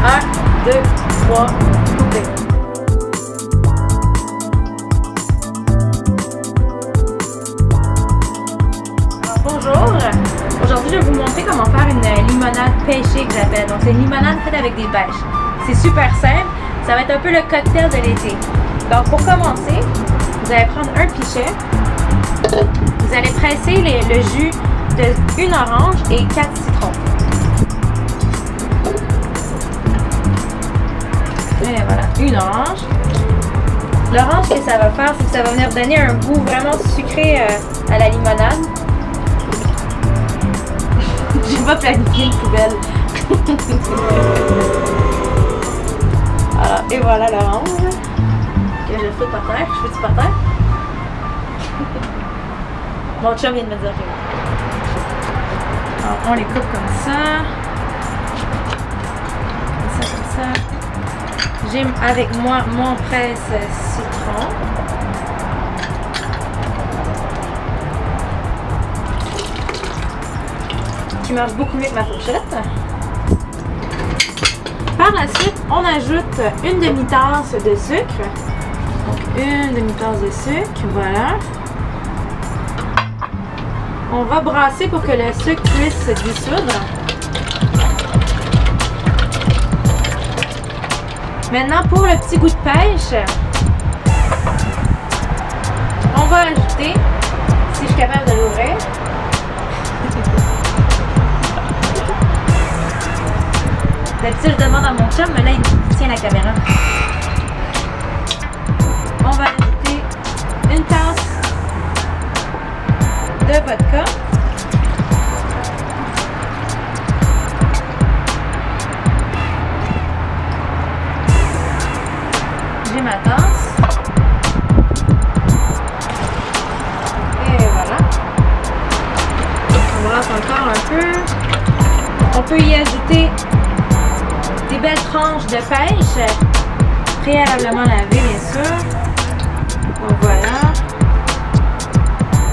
1, 2, 3, coupez. Alors, bonjour! Aujourd'hui, je vais vous montrer comment faire une limonade pêchée que j'appelle. Donc, c'est une limonade faite avec des pêches. C'est super simple. Ça va être un peu le cocktail de l'été. Donc, pour commencer, vous allez prendre un pichet. Vous allez presser le jus d'une orange et 4 citrons. Et voilà, une orange. L'orange, ce que ça va faire, c'est que ça va venir donner un goût vraiment sucré à la limonade. J'ai pas planifié une poubelle. Alors, et voilà l'orange. Que je fous par terre. Je fous-tu par terre? Mon chum vient de me dire que oui. Alors, on les coupe comme ça. Comme ça, comme ça. J'ai avec moi mon presse-citron. Qui marche beaucoup mieux que ma fourchette. Par la suite, on ajoute une demi-tasse de sucre. Donc, une demi-tasse de sucre, voilà. On va brasser pour que le sucre puisse se dissoudre. Maintenant, pour le petit goût de pêche, on va ajouter, si je suis capable de l'ouvrir, d'habitude je demande à mon chum, mais là il tient la caméra. On va ajouter une tasse de vodka. J'ai ma tasse. Et voilà. On brasse encore un peu. On peut y ajouter des belles tranches de pêche, préalablement lavées bien sûr. Donc voilà.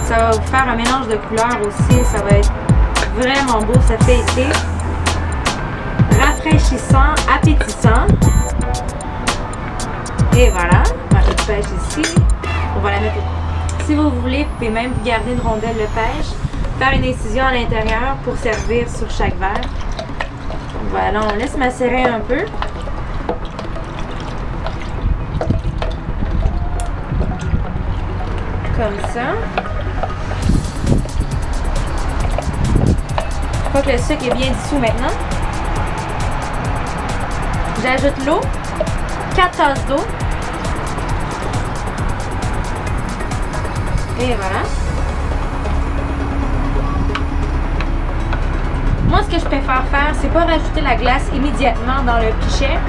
Ça va vous faire un mélange de couleurs aussi. Ça va être vraiment beau, ça fait été. Rafraîchissant, appétissant. Et voilà, ma petite pêche ici. On va la mettre. Si vous voulez, vous pouvez même garder une rondelle de pêche, faire une incision à l'intérieur pour servir sur chaque verre. Voilà, on laisse macérer un peu. Comme ça. Je crois que le sucre est bien dissous maintenant. J'ajoute l'eau. 4 tasses d'eau. Et voilà. Moi, ce que je préfère faire, c'est pas rajouter la glace immédiatement dans le pichet.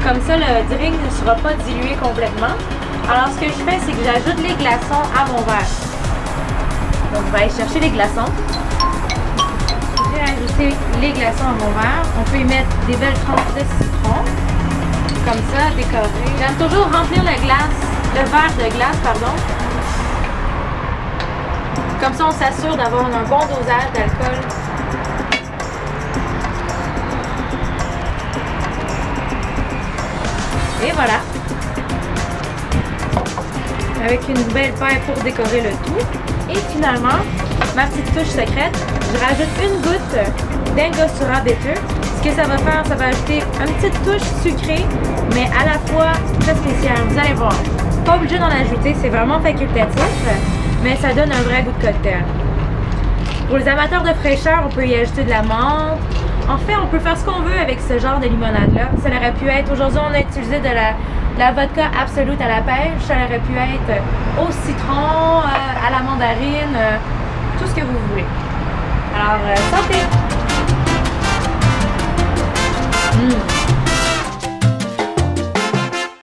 Comme ça, le drink ne sera pas dilué complètement. Alors, ce que je fais, c'est que j'ajoute les glaçons à mon verre. Donc, je vais aller chercher les glaçons. J'ai ajouté les glaçons à mon verre. On peut y mettre des belles tranches de citron. Comme ça, décoré. J'aime toujours remplir le verre de glace, pardon. Comme ça, on s'assure d'avoir un bon dosage d'alcool. Et voilà. Avec une belle paille pour décorer le tout. Et finalement, ma petite touche secrète, je rajoute une goutte d'Angostura Bitter. Ce que ça va faire, ça va ajouter une petite touche sucrée, mais à la fois très spéciale. Vous allez voir. Pas obligé d'en ajouter, c'est vraiment facultatif, mais ça donne un vrai goût de cocktail. Pour les amateurs de fraîcheur, on peut y ajouter de la menthe. En fait, on peut faire ce qu'on veut avec ce genre de limonade-là. Ça aurait pu être, aujourd'hui, on a utilisé de la vodka Absolute à la pêche. Ça aurait pu être au citron, à la mandarine, tout ce que vous voulez. Alors, santé!